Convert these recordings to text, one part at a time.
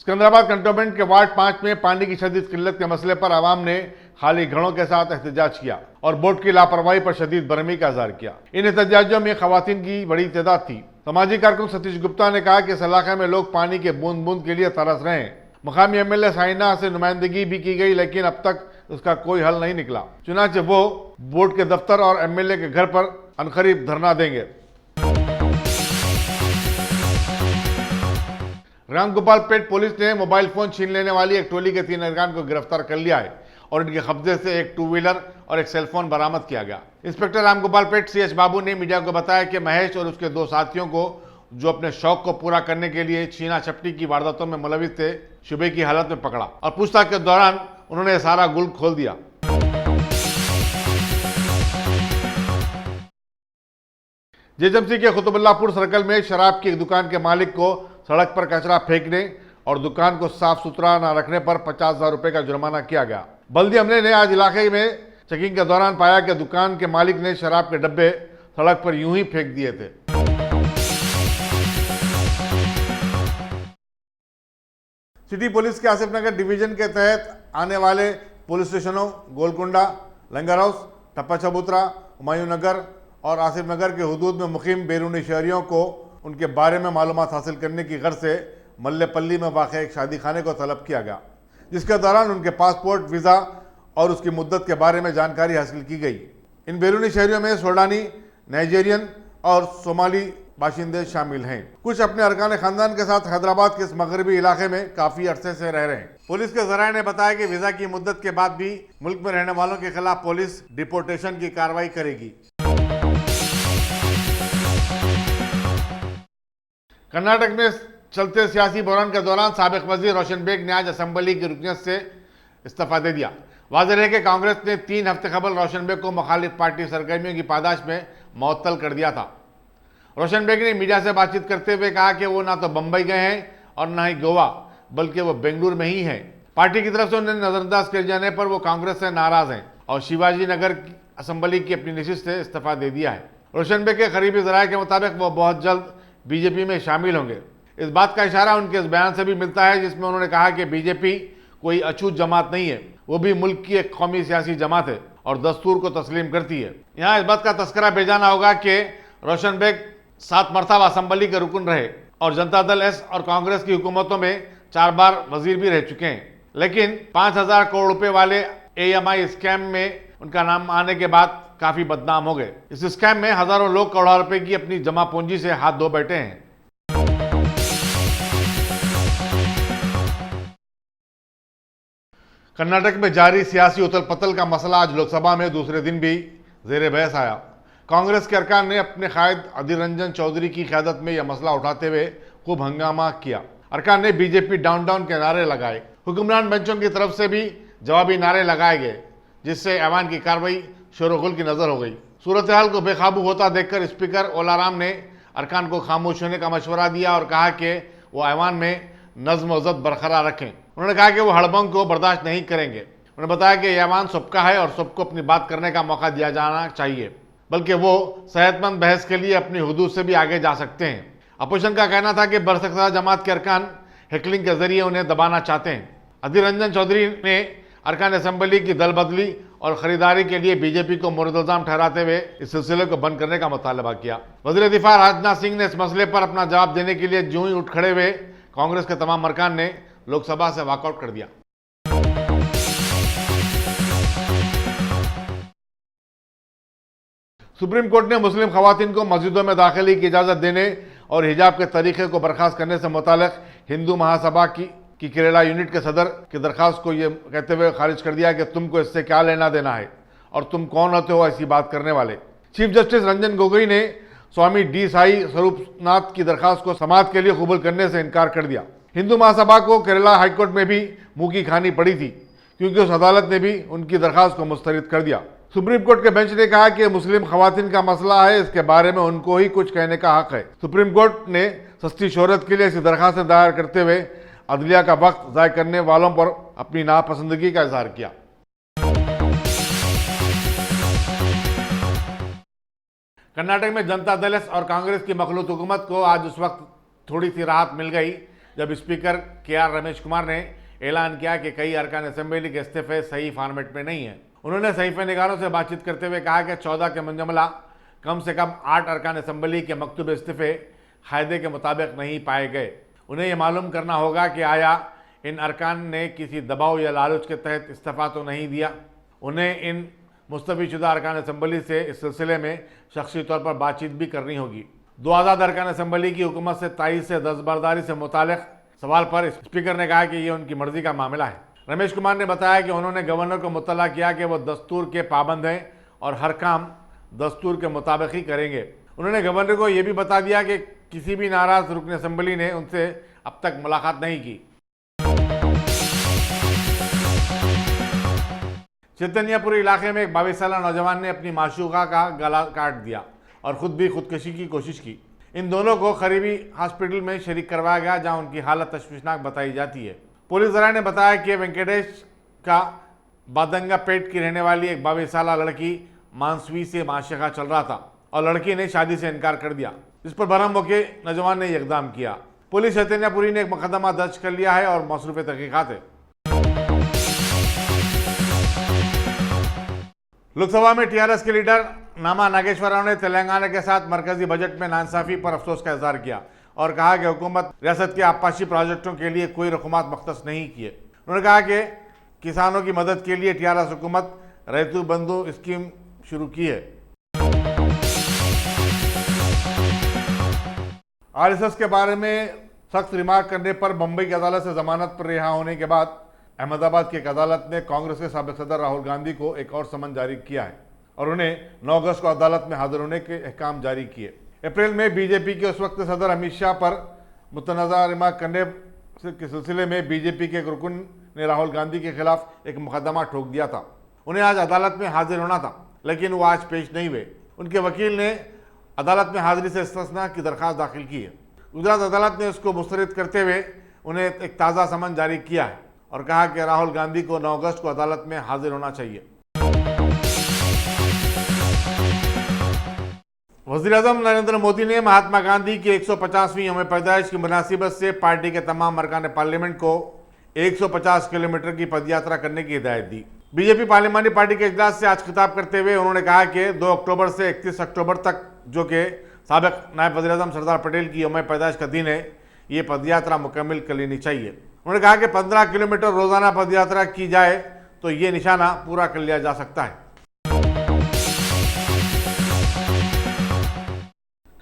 Secunderabad cantonment के ward 5 में पानी की शदीद किल्लत के मसले पर आवाम ने खाली घड़ों के साथ एहतजाज किया और बोर्ड की लापरवाही पर शदीद बरहमी का इजहार किया। इन एहतजाजों में खवातीन की बड़ी तादाद थी। समाजी कारकुन सतीश गुप्ता ने कहा कि इस इलाके में लोग पानी के बूंद बूंद के लिए तरस रहे हैं। मकामी एमएलए साइना से नुमाइंदगी भी की गई, लेकिन अब तक उसका कोई हल नहीं निकला। चुनांचे वो बोर्ड के दफ्तर और एमएलए के घर पर अनकरीब धरना देंगे। रामगोपालपेट पुलिस ने मोबाइल फोन छीन लेने वाली एक टोली के 3 अरकान को गिरफ्तार कर लिया है और इनके कब्जे से एक 2 व्हीलर और एक सेलफोन बरामद किया गया। इंस्पेक्टर रामगोपालपेट सीएच बाबू ने मीडिया को बताया कि महेश और उसके 2 साथियों को, जो अपने शौक को पूरा करने के लिए छीना छपटी की वारदातों में मुलविस थे, शुबे की हालत में पकड़ा और पूछताछ के दौरान उन्होंने सारा गुल खोल दिया। जेएचएमसी के कुतुबुल्लाहपुर सर्कल में शराब की एक दुकान के मालिक को सड़क पर कचरा फेंकने और दुकान को साफ सुथरा न रखने पर 50,000 रुपए का जुर्माना किया गया। बल्दी अमले ने आज इलाके में चेकिंग के दौरान पाया कि दुकान के मालिक ने शराब के डब्बे सड़क पर यूं ही फेंक दिए थे। सिटी पुलिस के आसिफ नगर डिवीजन के तहत आने वाले पुलिस स्टेशनों गोलकुंडा, लंगर हाउस, टप्पा चबूतरा, हुमायूं नगर और आसिफ नगर के हुदूद में मुकीम बैरूनी शहरियों को उनके बारे में मालूमात हासिल करने की गर्ज से मल्लेपल्ली में वाक़ एक शादी खाने को तलब किया गया, जिसके दौरान उनके पासपोर्ट, वीज़ा और उसकी मुद्दत के बारे में जानकारी हासिल की गई। इन बैरूनी शहरियों में सूडानी, नाइजीरियन और सोमाली बाशिंदे शामिल हैं। कुछ अपने अरकान खानदान के साथ हैदराबाद के इस मगरबी इलाके में काफ़ी अरसे से रह रहे हैं। पुलिस के ज़राए ने बताया कि वीज़ा की मुद्दत के बाद भी मुल्क में रहने वालों के खिलाफ पुलिस डिपोर्टेशन की कार्रवाई करेगी। कर्नाटक में चलते सियासी बहरान के दौरान साबिक वजीर रोशन बेग ने आज असेंबली की रुकनीत से इस्तीफा दे दिया। वाज़ेह है कि कांग्रेस ने 3 हफ्ते कबल रोशन बेग को मुखालिफ पार्टी सरगर्मियों की पादाश में मुअत्तल कर दिया था। रोशन बेग ने मीडिया से बातचीत करते हुए कहा कि वो ना तो बम्बई गए हैं और ना ही गोवा, बल्कि वो बेंगलुरु में ही हैं। पार्टी की तरफ से उन्हें नजरअंदाज किए जाने पर वो कांग्रेस से नाराज हैं और शिवाजी नगर असेंबली की अपनी नशिस्त से इस्तीफा दे दिया है। रोशन बेग के करीबी ज़राए के मुताबिक वो बहुत जल्द बीजेपी में शामिल होंगे। इस बात का इशारा उनके इस बयान से भी मिलता है, जिसमें उन्होंने कहा कि बीजेपी कोई अछूत जमात नहीं है, वो भी मुल्क की एक कौमी सियासी जमात है और दस्तूर को तस्लीम करती है। यहाँ इस बात का तस्करा भेजाना होगा कि रोशन बेग 7 मरतबा असेंबली के रुकन रहे और जनता दल एस और कांग्रेस की हुकूमतों में 4 बार वजीर भी रह चुके हैं, लेकिन 5,000 करोड़ रुपए वाले एएमआई स्कैम में उनका नाम आने के बाद काफी बदनाम हो गए। इस स्कैम में हजारों लोग करोड़ों रुपए की अपनी जमा पूंजी से हाथ धो बैठे हैं। कर्नाटक में जारी सियासी उथल पथल का मसला आज लोकसभा में दूसरे दिन भी जेर बहस आया। कांग्रेस के अरकान ने अपने कायद अधीर रंजन चौधरी की क़यादत में यह मसला उठाते हुए खूब हंगामा किया। अरकान ने बीजेपी डाउन डाउन के नारे लगाए। हुक्मरान बेंचों की तरफ से भी जवाबी नारे लगाए गए, जिससे ऐवान की कार्रवाई शोरगुल की नजर हो गई। सूरत हाल को बेकाबू होता देखकर स्पीकर ओलाराम ने अरकान को खामोश होने का मशवरा दिया और कहा कि वो ऐवान में नज्म वज़्त बरकरार रखें। उन्होंने कहा कि वो हड़बंग को बर्दाश्त नहीं करेंगे। उन्होंने बताया कि यह ऐवान सबका है और सबको अपनी बात करने का मौका दिया जाना चाहिए, बल्कि वो सेहतमंद बहस के लिए अपनी हुदूद से भी आगे जा सकते हैं। अपोजिशन का कहना था कि बरसकता जमात के अरकान हैकलिंग के जरिए उन्हें दबाना चाहते हैं। अधीर रंजन चौधरी ने अरकान असेंबली की दल बदली और खरीदारी के लिए बीजेपी को मुर्द इल्जाम ठहराते हुए इस सिलसिले को बंद करने का मुतालबा किया। वज़ीर दिफा राजनाथ सिंह ने इस मसले पर अपना जवाब देने के लिए जो ही उठ खड़े हुए, कांग्रेस के तमाम अरकान ने लोकसभा से वॉकआउट कर दिया। सुप्रीम कोर्ट ने मुस्लिम खवातीन को मस्जिदों में दाखिले की इजाजत देने और हिजाब के तरीके को बर्खास्त करने से मुताल्लिक हिंदू महासभा की केरला यूनिट के सदर की दरखास्त को ये कहते हुए खारिज कर दिया कि तुमको इससे क्या लेना देना है और तुम कौन होते हो ऐसी बात करने वाले। चीफ जस्टिस रंजन गोगोई ने स्वामी डी साई स्वरूपनाथ की दरखास्त को समाअत के लिए कबूल करने से इनकार कर दिया। हिंदू महासभा को केरला हाईकोर्ट में भी मुंह की खानी पड़ी थी, क्योंकि उस अदालत ने भी उनकी दरखास्त को मुस्तरद कर दिया। सुप्रीम कोर्ट के बेंच ने कहा कि मुस्लिम खवातीन का मसला है, इसके बारे में उनको ही कुछ कहने का हक है। सुप्रीम कोर्ट ने सस्ती शोहरत के लिए ऐसी दरखास्तें दायर करते हुए अदलिया का वक्त ज़ाय करने वालों पर अपनी नापसंदगी का इजहार किया। कर्नाटक में जनता दल और कांग्रेस की मखलूत हुकूमत को आज उस वक्त थोड़ी सी राहत मिल गई जब स्पीकर के.आर. रमेश कुमार ने ऐलान किया कि कई अरकान असेंबली के इस्तीफे सही फॉर्मेट में नहीं है। उन्होंने सहीफे निगारों से बातचीत करते हुए कहा कि 14 के मुंजमला कम से कम 8 अरकान असेंबली के मकतूब इस्तीफे कायदे के मुताबिक नहीं पाए गए। उन्हें यह मालूम करना होगा कि आया इन अरकान ने किसी दबाव या लालच के तहत इस्तीफा तो नहीं दिया। उन्हें इन मुस्तफ़ीशुदा अरकान असेंबली से इस सिलसिले में शख्सी तौर पर बातचीत भी करनी होगी। 2 आज़ाद अरकान असेंबली की हुकूमत से तायीद से दस्तबरदारी से मुतालिक सवाल पर स्पीकर ने कहा कि ये उनकी मर्जी का मामला है। रमेश कुमार ने बताया कि उन्होंने गवर्नर को मुत्तला किया कि वो दस्तूर के पाबंद हैं और हर काम दस्तूर के मुताबिक ही करेंगे। उन्होंने गवर्नर को यह भी बता दिया कि किसी भी नाराज रुकन असेंबली ने उनसे अब तक मुलाकात नहीं की। चैतन्यपुर इलाके में एक 22 साल नौजवान ने अपनी माशूका का गला काट दिया और खुद भी खुदकशी की कोशिश की। इन दोनों को करीबी हॉस्पिटल में शरीक करवाया गया, जहां उनकी हालत तशवीशनाक बताई जाती है। पुलिस जराये ने बताया कि वेंकटेश का बादंगा पेट की रहने वाली एक 22 साल लड़की मानसवी से माशूका चल रहा था और लड़की ने शादी से इनकार कर दिया, जिस पर बरहम होकर नौजवान ने इकदाम किया। पुलिस चैतन्यपुरी ने एक मुकदमा दर्ज कर लिया है और मसरूफ तहकीकात है। लोकसभा में टीआरएस के लीडर नामा नागेश्वर राव ने तेलंगाना के साथ मरकजी बजट में नाइंसाफी पर अफसोस का इजहार किया और कहा कि हुकूमत रियासत के आबपाशी प्रोजेक्टों के लिए कोई रकूमात मख्तस नहीं किए। उन्होंने कहा कि किसानों की मदद के लिए टीआरएस हुकूमत रैतु बंधु स्कीम शुरू की है। आरएसएस के बारे में सख्त रिमार्क करने पर मुंबई की अदालत से जमानत पर रिहा होने के बाद अहमदाबाद की एक अदालत ने कांग्रेस के साबिक सदर राहुल गांधी को एक और समन जारी किया है और उन्हें 9 अगस्त को अदालत में हाजिर होने के अहकाम जारी किए। अप्रैल में बीजेपी के उस वक्त सदर अमित शाह पर मुतनाज़ा रिमार्क करने के सिलसिले में बीजेपी के एक रुकन ने राहुल गांधी के खिलाफ एक मुकदमा ठोक दिया था। उन्हें आज अदालत में हाजिर होना था, लेकिन वो आज पेश नहीं हुए। उनके वकील ने अदालत में हाजिरी से इस्तिस्ना की दरख्वास्त दाखिल की है। गुजरात अदालत ने उसको मुस्तरद करते हुए उन्हें एक ताज़ा समन जारी किया है और कहा कि राहुल गांधी को 9 अगस्त को अदालत में हाजिर होना चाहिए। वज़ीर-ए-आज़म नरेंद्र मोदी ने महात्मा गांधी की 150वीं यौम पैदाइश की मुनासिबत से पार्टी के तमाम अरकान पार्लियामेंट को 150 किलोमीटर की पदयात्रा करने की हिदायत दी। बीजेपी पार्लियामानी पार्टी के इजलास से आज खिताब करते हुए उन्होंने कहा कि 2 अक्टूबर से 31 अक्टूबर तक, जो कि साबिक नायब वज़ीर-ए-आज़म सरदार पटेल की यौम पैदाइश का दिन है, ये पदयात्रा मुकम्मल कर लेनी चाहिए। उन्होंने कहा कि 15 किलोमीटर रोजाना पदयात्रा की जाए तो ये निशाना पूरा कर लिया जा सकता है।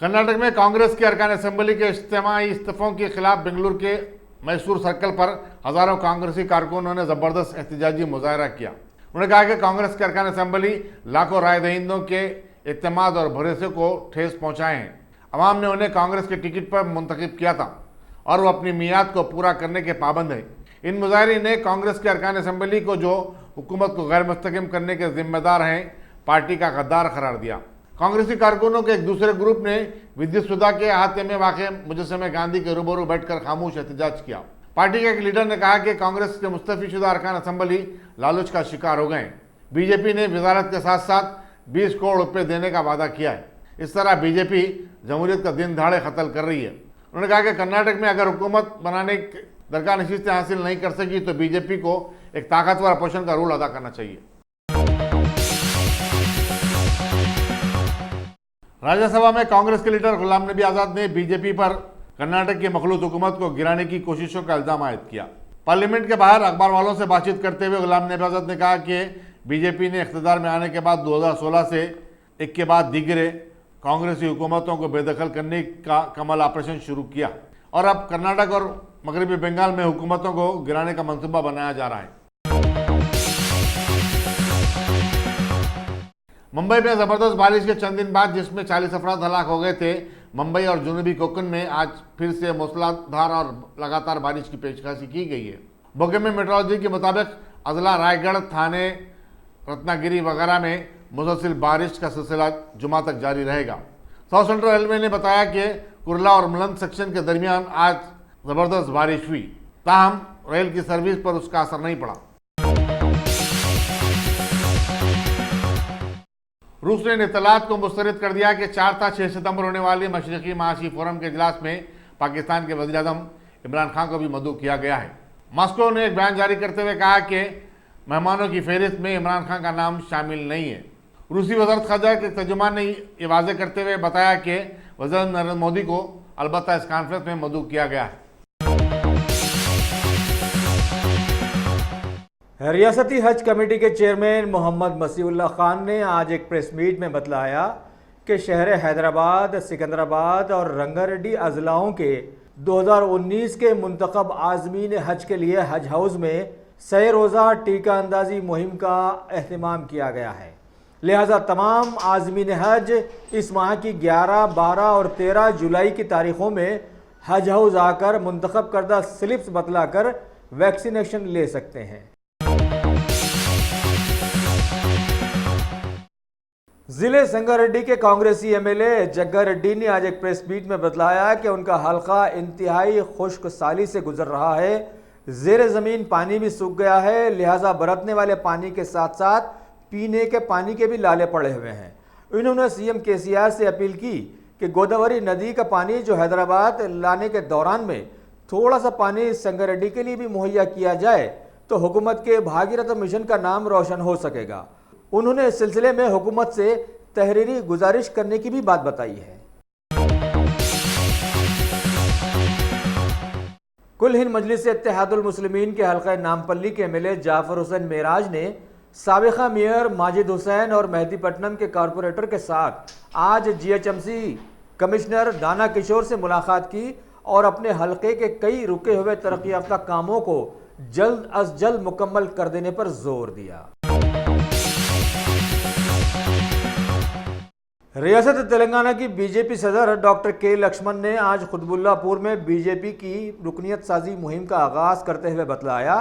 कर्नाटक में कांग्रेस के अरकान असेंबली के इज्तिमाई इस्तीफों के खिलाफ बेंगलुरु के मैसूर सर्कल पर हजारों कांग्रेसी कारकुनों ने जबरदस्त एहतजाजी मुजाहरा किया। उन्होंने कहा कि कांग्रेस के अरकान असेंबली लाखों राय दहिंदों के एतमाद और भरोसे को ठेस पहुंचाए हैं। अवाम ने उन्हें कांग्रेस के टिकट पर मुंतखब किया था और वो अपनी मियाद को पूरा करने के पाबंद है। इन मुजाहिरीन ने कांग्रेस के अरकान असेंबली को, जो हुकूमत को गैर मुस्तकिम करने के जिम्मेदार हैं, पार्टी का गद्दार करार दिया। कांग्रेसी कारकुनों के एक दूसरे ग्रुप ने विद्युत सुधा के अहाते में वाक़ मुजस्समे गांधी के रूबरू बैठकर खामोश एहतजाज किया। पार्टी के एक लीडर ने कहा कि कांग्रेस के मुस्तफ़ीशुदा अरकान असेंबली लालच का शिकार हो गए। बीजेपी ने वजारत के साथ साथ 20 करोड़ रुपये देने का वादा किया है। इस तरह बीजेपी जमहूरियत का दिन दहाड़े कत्ल कर रही है। उन्होंने कहा कि कर्नाटक में अगर हुकूमत बनाने दरकार नशीस्तें हासिल नहीं कर सकी तो बीजेपी को एक ताकतवर अपोजिशन का रोल अदा करना चाहिए। राज्यसभा में कांग्रेस के लीडर गुलाम नबी आज़ाद ने बीजेपी पर कर्नाटक की मखलूत हुकूमत को गिराने की कोशिशों का इल्जाम आयद किया। पार्लियामेंट के बाहर अखबार वालों से बातचीत करते हुए गुलाम नबी आज़ाद ने कहा कि बीजेपी ने इख्तिदार में आने के बाद 2016 से एक के बाद दीगरे कांग्रेसी हुकूमतों को बेदखल करने का कमल ऑपरेशन शुरू किया और अब कर्नाटक और मगरबी बंगाल में हुकूमतों को गिराने का मंसूबा बनाया जा रहा है। मुंबई में जबरदस्त बारिश के चंद दिन बाद, जिसमें 40 अफराद हलाक हो गए थे, मुंबई और जुनूबी कोंकण में आज फिर से मूसलाधार और लगातार बारिश की पेशकशी की गई है। बोगमे मेट्रोलॉजी के मुताबिक अजला, रायगढ़, थाने, रत्नागिरी वगैरह में मुसलसल बारिश का सिलसिला जुमा तक जारी रहेगा। साउथ सेंट्रल रेलवे ने बताया कि कुरला और मुलंद सेक्शन के दरमियान आज जबरदस्त बारिश हुई, ताहम रेल की सर्विस पर उसका असर नहीं पड़ा। रूस ने इत्तलात को मुस्तरद कर दिया कि 4 था 6 सितंबर होने वाले मशरकी महाशी फोरम के इजलास में पाकिस्तान के वज़ीर-ए-आज़म इमरान खान को भी मदऊ किया गया है। मॉस्को ने एक बयान जारी करते हुए कहा कि मेहमानों की फहरिस्त में इमरान खान का नाम शामिल नहीं है। रूसी वज़ारत ख़ारजा के तर्जुमान ने ये वाज़ेह करते हुए बताया कि वज़ीर नरेंद्र मोदी को अलबत्ता इस कॉन्फ्रेंस में मदऊ किया गया है। रियासती हज कमेटी के चेयरमैन मोहम्मद मसीहुल्लाह खान ने आज एक प्रेस मीट में बतलाया कि शहर हैदराबाद, सिकंदराबाद और रंगारेड्डी अजलाओं के 2019 के मुंतखब आज़मीन हज के लिए हज हाउस में सह रोज़ा टीका अंदाजी मुहिम का एहतमाम किया गया है। लिहाजा तमाम आज़मीन हज इस माह की 11, 12 और 13 जुलाई की तारीख़ों में हज हाउस आकर मुंतखब करदा स्लिप्स बतलाकर वैक्सीनेशन ले सकते हैं। जिले संगारेड्डी के कांग्रेसी एमएलए जग्गा रेड्डी ने आज एक प्रेस मीट में बतलाया कि उनका हल्का इंतहाई खुश्क साली से गुजर रहा है। ज़ेर ज़मीन पानी भी सूख गया है, लिहाजा बरतने वाले पानी के साथ साथ पीने के पानी के भी लाले पड़े हुए हैं। इन्होंने सीएम केसीआर से अपील की कि गोदावरी नदी का पानी जो हैदराबाद लाने के दौरान में थोड़ा सा पानी संगारेड्डी के लिए भी मुहैया किया जाए तो हुकूमत के भागीरथ मिशन का नाम रोशन हो सकेगा। उन्होंने इस सिलसिले में हुकूमत से तहरीरी गुजारिश करने की भी बात बताई है। कुल हिंद मजलिस इत्तेहादुल मुस्लिमीन के हल्का नामपल्ली के एमएलए जाफर हुसैन मेराज ने साबिका मेयर माजिद हुसैन और मेहदीपट्टनम के कारपोरेटर के साथ आज जीएचएमसी कमिश्नर दाना किशोर से मुलाकात की और अपने हल्के के कई रुके हुए तरक्की याफ्ता कामों को जल्द अज जल्द मुकम्मल कर देने पर जोर दिया। रियासत तेलंगाना की बीजेपी सदर डॉक्टर के लक्ष्मण ने आज खुतबुल्लापुर में बीजेपी की रुकनियत साजी मुहिम का आगाज करते हुए बतलाया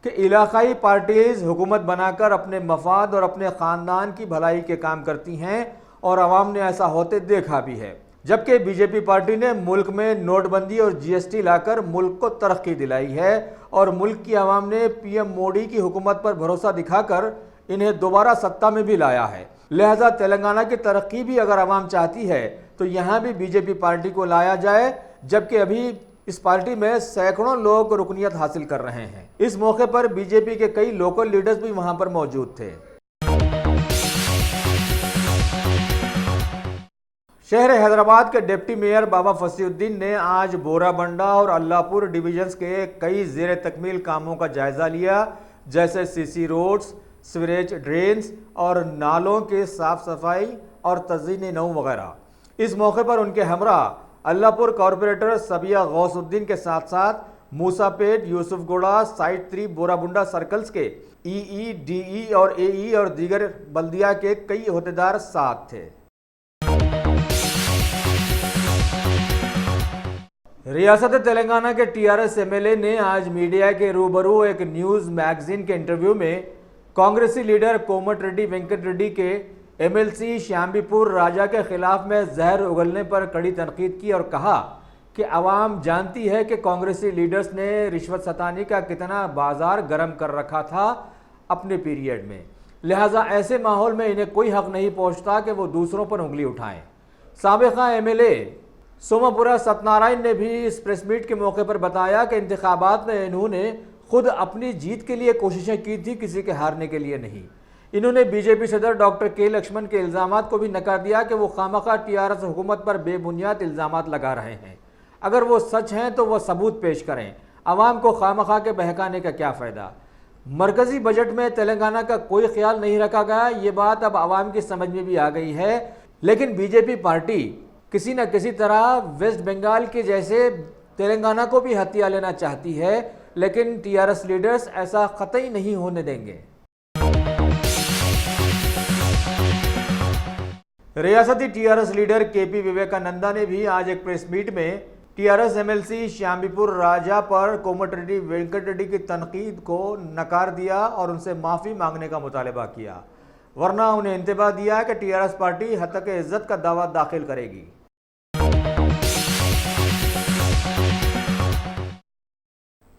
कि इलाकाई पार्टीज हुकूमत बनाकर अपने मफाद और अपने ख़ानदान की भलाई के काम करती हैं और आवाम ने ऐसा होते देखा भी है। जबकि बीजेपी पार्टी ने मुल्क में नोटबंदी और जीएसटी लाकर मुल्क को तरक्की दिलाई है और मुल्क की आवाम ने पीएम मोदी की हुकूमत पर भरोसा दिखाकर इन्हें दोबारा सत्ता में भी लाया है। लिहाजा तेलंगाना की तरक्की भी अगर आवाम चाहती है तो यहाँ भी बीजेपी पार्टी को लाया जाए, जबकि अभी इस पार्टी में सैकड़ों लोग रुकनियत हासिल कर रहे हैं। इस मौके पर बीजेपी के कई लोकल लीडर्स भी वहां पर मौजूद थे। शहर हैदराबाद के डिप्टी मेयर बाबा फसीउद्दीन ने आज बोराबंडा और अल्लाहपुर डिविजन्स के कई ज़ेर तकमील कामों का जायजा लिया, जैसे सीसी रोड्स, सीवरेज ड्रेन्स और नालों के साफ सफाई और तज़ीन नौ वगैरह। इस मौके पर उनके हमरा अल्लाहपुर कॉरपोरेटर सबिया गौसुद्दीन के साथ साथ मूसापेट, यूसुफगुड़ा, साइट 3 बोराबुंडा सर्कल्स के ईई, डीई और एई और दीगर बल्दिया के कई अहदेदार साथ थे। रियासत तेलंगाना के टीआरएस एमएलए ने आज मीडिया के रूबरू एक न्यूज़ मैगजीन के इंटरव्यू में कांग्रेसी लीडर कोमट रेड्डी वेंकट रेड्डी के एमएलसी श्याम्बीपुर राजा के खिलाफ में जहर उगलने पर कड़ी तनकीद की और कहा कि आवाम जानती है कि कांग्रेसी लीडर्स ने रिश्वत सतानी का कितना बाजार गर्म कर रखा था अपने पीरियड में। लिहाजा ऐसे माहौल में इन्हें कोई हक नहीं पहुंचता कि वो दूसरों पर उंगली उठाएं। साबिका एमएलए सोमापुरा सत्यनारायण ने भी इस प्रेस मीट के मौके पर बताया कि इंतखाबात में इन्होंने खुद अपनी जीत के लिए कोशिशें की थी, किसी के हारने के लिए नहीं। इन्होंने बीजेपी सदर डॉक्टर के लक्ष्मण के इल्ज़ामात को भी नकार दिया कि वो खामखा टीआरएस हुकूमत पर बेबुनियाद इल्ज़ामात लगा रहे हैं। अगर वो सच हैं तो वह सबूत पेश करें, आवाम को खामखा के बहकाने का क्या फ़ायदा। मरकज़ी बजट में तेलंगाना का कोई ख्याल नहीं रखा गया, ये बात अब आवाम की समझ में भी आ गई है। लेकिन बीजेपी पार्टी किसी न किसी तरह वेस्ट बंगाल के जैसे तेलंगाना को भी हथिया लेना चाहती है, लेकिन टीआरएस लीडर्स ऐसा कतई नहीं होने देंगे। रियासती टीआरएस लीडर केपी विवेकानंदा ने भी आज एक प्रेस मीट में टीआरएस एमएलसी श्याम्बीपुर राजा पर कोमटिरेड्डी वेंकट रेड्डी की तनकीद को नकार दिया और उनसे माफ़ी मांगने का मुतालबा किया, वरना उन्हें इंतबाह दिया कि टीआरएस पार्टी हतक इज्जत का दावा दाखिल करेगी।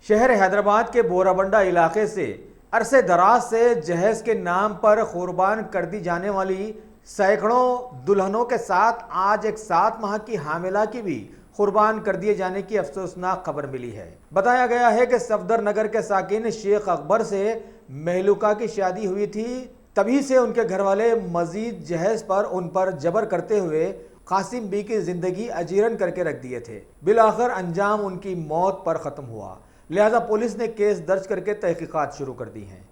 शहर हैदराबाद के बोराबंडा इलाके से अरसे दराज से जहेज के नाम पर कुर्बान कर दी जाने वाली सैकड़ों दुल्हनों के साथ आज एक 7 माह की हामिला की भी कुर्बान कर दिए जाने की अफसोसनाक खबर मिली है। बताया गया है कि सफदर नगर के साकिन शेख अकबर से महलूका की शादी हुई थी, तभी से उनके घर वाले मजीद जहेज पर उन पर जबर करते हुए कासिम बी की जिंदगी अजीरन करके रख दिए थे। बिलाखिर अंजाम उनकी मौत पर खत्म हुआ, लिहाजा पुलिस ने केस दर्ज करके तहकीकात शुरू कर दी हैं।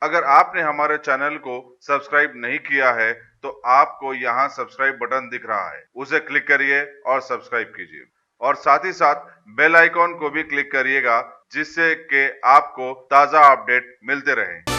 अगर आपने हमारे चैनल को सब्सक्राइब नहीं किया है तो आपको यहाँ सब्सक्राइब बटन दिख रहा है, उसे क्लिक करिए और सब्सक्राइब कीजिए और साथ ही साथ बेल आइकॉन को भी क्लिक करिएगा, जिससे कि आपको ताज़ा अपडेट मिलते रहें।